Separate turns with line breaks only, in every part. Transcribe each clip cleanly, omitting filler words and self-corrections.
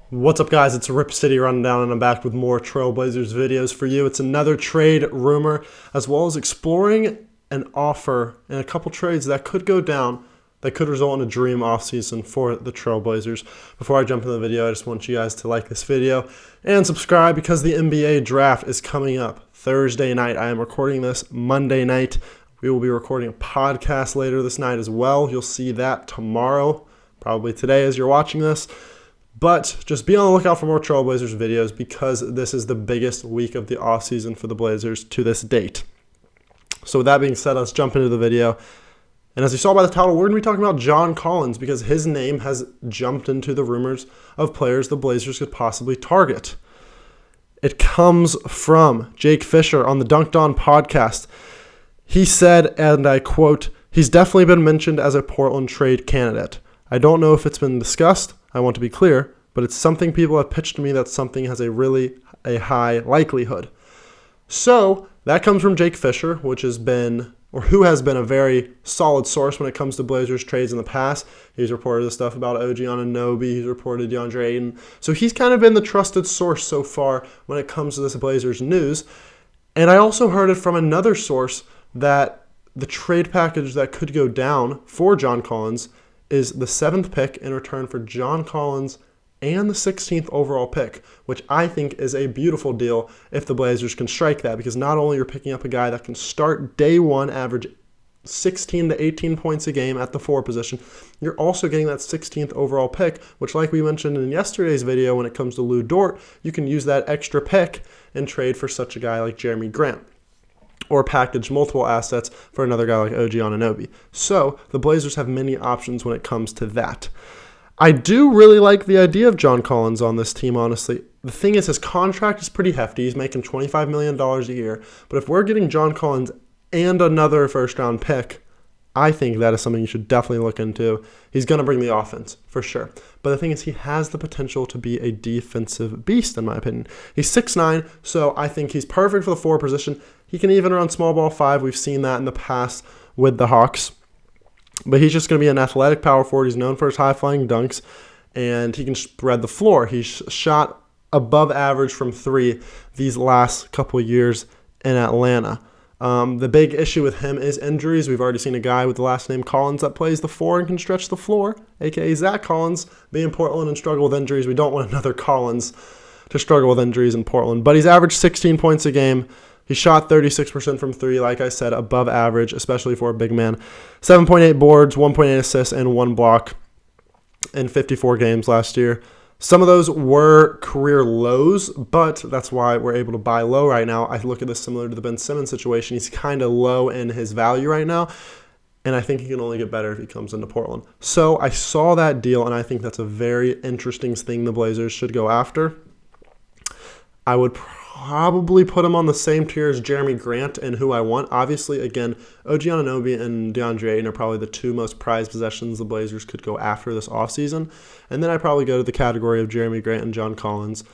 What's up, guys? It's Rip City Rundown, and I'm back with more Trailblazers videos for you. It's another trade rumor, as well as exploring an offer and a couple trades that could go down, that could result in a dream offseason for the Trailblazers. Before I jump into the video, I just want you guys to like this video and subscribe because the NBA draft is coming up Thursday night. I am recording this Monday night. We will be recording a podcast later this night as well. You'll see that tomorrow, probably today as you're watching this. But just be on the lookout for more Trailblazers videos because this is the biggest week of the offseason for the Blazers to this date. So with that being said, let's jump into the video. And as you saw by the title, we're going to be talking about John Collins because his name has jumped into the rumors of players the Blazers could possibly target. It comes from Jake Fisher on the Dunked On podcast. He said, and I quote, "He's definitely been mentioned as a Portland trade candidate. I don't know if it's been discussed. I want to be clear, but it's something people have pitched to me that something has a high likelihood." So that comes from Jake Fisher, who has been a very solid source when it comes to Blazers trades in the past. He's reported the stuff about OG Anunoby. He's reported DeAndre Ayton. So he's kind of been the trusted source so far when it comes to this Blazers news. And I also heard it from another source that the trade package that could go down for John Collins is the 7th pick in return for John Collins and the 16th overall pick, which I think is a beautiful deal if the Blazers can strike that, because not only you're picking up a guy that can start day one, average 16 to 18 points a game at the 4 position, you're also getting that 16th overall pick, which, like we mentioned in yesterday's video when it comes to Lou Dort, you can use that extra pick and trade for such a guy like Jeremy Grant, or package multiple assets for another guy like OG Anunoby. So the Blazers have many options when it comes to that. I do really like the idea of John Collins on this team, honestly. The thing is, his contract is pretty hefty. He's making $25 million a year. But if we're getting John Collins and another first-round pick, I think that is something you should definitely look into. He's going to bring the offense, for sure. But the thing is, he has the potential to be a defensive beast, in my opinion. He's 6'9", so I think he's perfect for the 4 position. He can even run small ball 5. We've seen that in the past with the Hawks. But he's just going to be an athletic power forward. He's known for his high-flying dunks, and he can spread the floor. He's shot above average from 3 these last couple of years in Atlanta. The big issue with him is injuries. We've already seen a guy with the last name Collins that plays the 4 and can stretch the floor, a.k.a. Zach Collins, be in Portland and struggle with injuries. We don't want another Collins to struggle with injuries in Portland. But he's averaged 16 points a game. He shot 36% from 3, like I said, above average, especially for a big man. 7.8 boards, 1.8 assists, and 1 block in 54 games last year. Some of those were career lows, but that's why we're able to buy low right now. I look at this similar to the Ben Simmons situation. He's kind of low in his value right now, and I think he can only get better if he comes into Portland. So I saw that deal, and I think that's a very interesting thing the Blazers should go after. I would probably put him on the same tier as Jeremy Grant and who I want. Obviously, again, OG Anunoby and DeAndre Ayton are probably the 2 most prized possessions the Blazers could go after this offseason. And then I probably go to the category of Jeremy Grant and John Collins,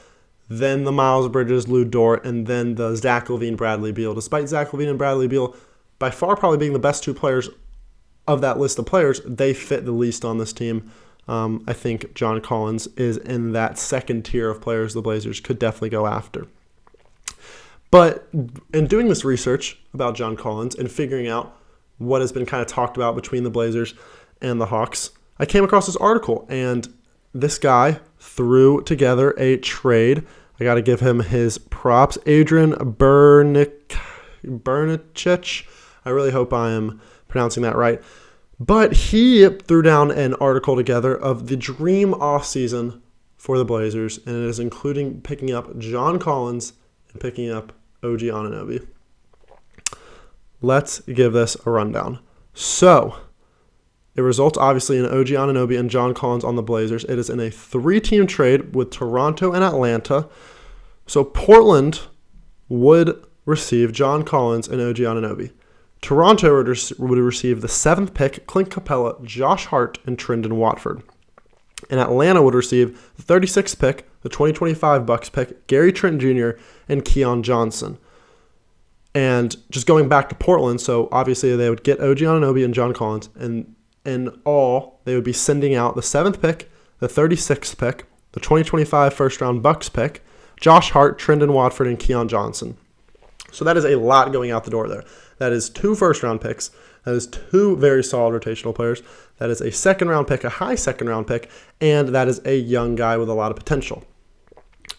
then the Miles Bridges, Lou Dort, and then the Zach LaVine, Bradley Beal. Despite Zach LaVine and Bradley Beal by far probably being the best 2 players of that list of players, they fit the least on this team. I think John Collins is in that second tier of players the Blazers could definitely go after. But in doing this research about John Collins and figuring out what has been kind of talked about between the Blazers and the Hawks, I came across this article, and this guy threw together a trade. I got to give him his props. Adrian Bernicich. I really hope I am pronouncing that right. But he threw down an article together of the dream offseason for the Blazers, and it is including picking up John Collins and picking up OG Anunoby. Let's give this a rundown. So, it results obviously in OG Anunoby and John Collins on the Blazers. It is in a 3-team trade with Toronto and Atlanta. So, Portland would receive John Collins and OG Anunoby. Toronto would receive the 7th pick, Clint Capella, Josh Hart, and Trendon Watford. And Atlanta would receive the 36th pick, the 2025 Bucks pick, Gary Trent Jr., and Keon Johnson. And just going back to Portland, so obviously they would get OG Anunoby and John Collins, and in all, they would be sending out the 7th pick, the 36th pick, the 2025 first-round Bucks pick, Josh Hart, Trendon Watford, and Keon Johnson. So that is a lot going out the door there. That is 2 first-round picks. That is 2 very solid rotational players. That is a second-round pick, a high second-round pick, and that is a young guy with a lot of potential.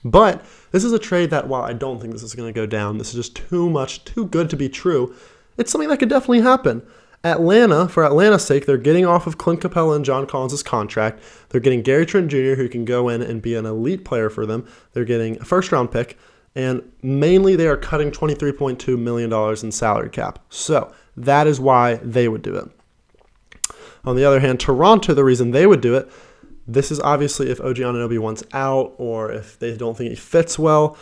But this is a trade that, while I don't think this is going to go down, this is just too much, too good to be true, it's something that could definitely happen. Atlanta, for Atlanta's sake, they're getting off of Clint Capella and John Collins' contract. They're getting Gary Trent Jr., who can go in and be an elite player for them. They're getting a first-round pick, and mainly they are cutting $23.2 million in salary cap. So that is why they would do it. On the other hand, Toronto, the reason they would do it, this is obviously if OG Anunoby wants out or if they don't think he fits well.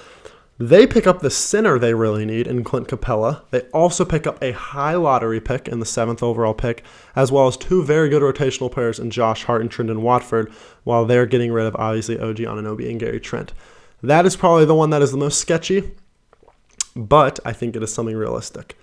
They pick up the center they really need in Clint Capella. They also pick up a high lottery pick in the 7th overall pick, as well as 2 very good rotational players in Josh Hart and Trendon Watford, while they're getting rid of, obviously, OG Anunoby and Gary Trent. That is probably the one that is the most sketchy, but I think it is something realistic.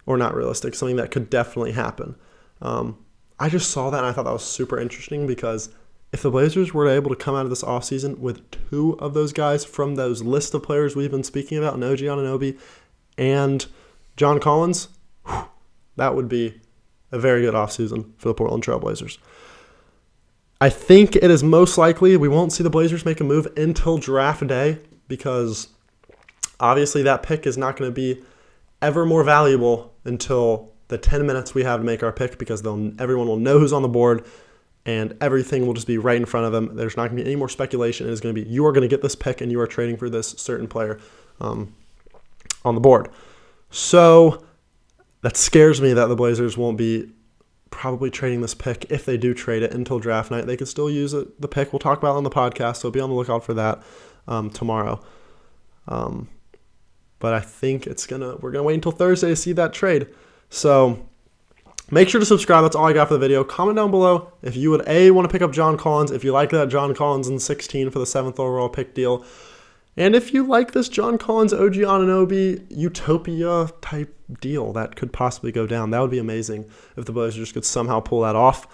Or not realistic, something that could definitely happen. I just saw that and I thought that was super interesting because if the Blazers were able to come out of this offseason with 2 of those guys from those list of players we've been speaking about, OG Anunoby and John Collins, that would be a very good offseason for the Portland Trail Blazers. I think it is most likely we won't see the Blazers make a move until draft day because obviously that pick is not going to be ever more valuable until the 10 minutes we have to make our pick because everyone will know who's on the board and everything will just be right in front of them. There's not going to be any more speculation. It is going to be you are going to get this pick and you are trading for this certain player on the board. So that scares me that the Blazers won't be probably trading this pick if they do trade it until draft night. They could still use it, the pick. We'll talk about it on the podcast, so be on the lookout for that tomorrow. But I think we're gonna wait until Thursday to see that trade. So make sure to subscribe. That's all I got for the video. Comment down below if you would want to pick up John Collins, if you like that John Collins in 16 for the 7th overall pick deal, and if you like this John Collins, OG Anunoby utopia type deal that could possibly go down. That would be amazing if the Blazers could somehow pull that off.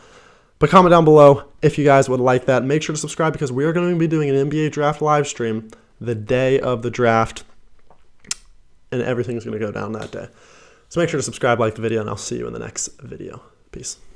But comment down below if you guys would like that. Make sure to subscribe because we are going to be doing an NBA draft live stream the day of the draft, and everything's going to go down that day. So make sure to subscribe, like the video, and I'll see you in the next video. Peace.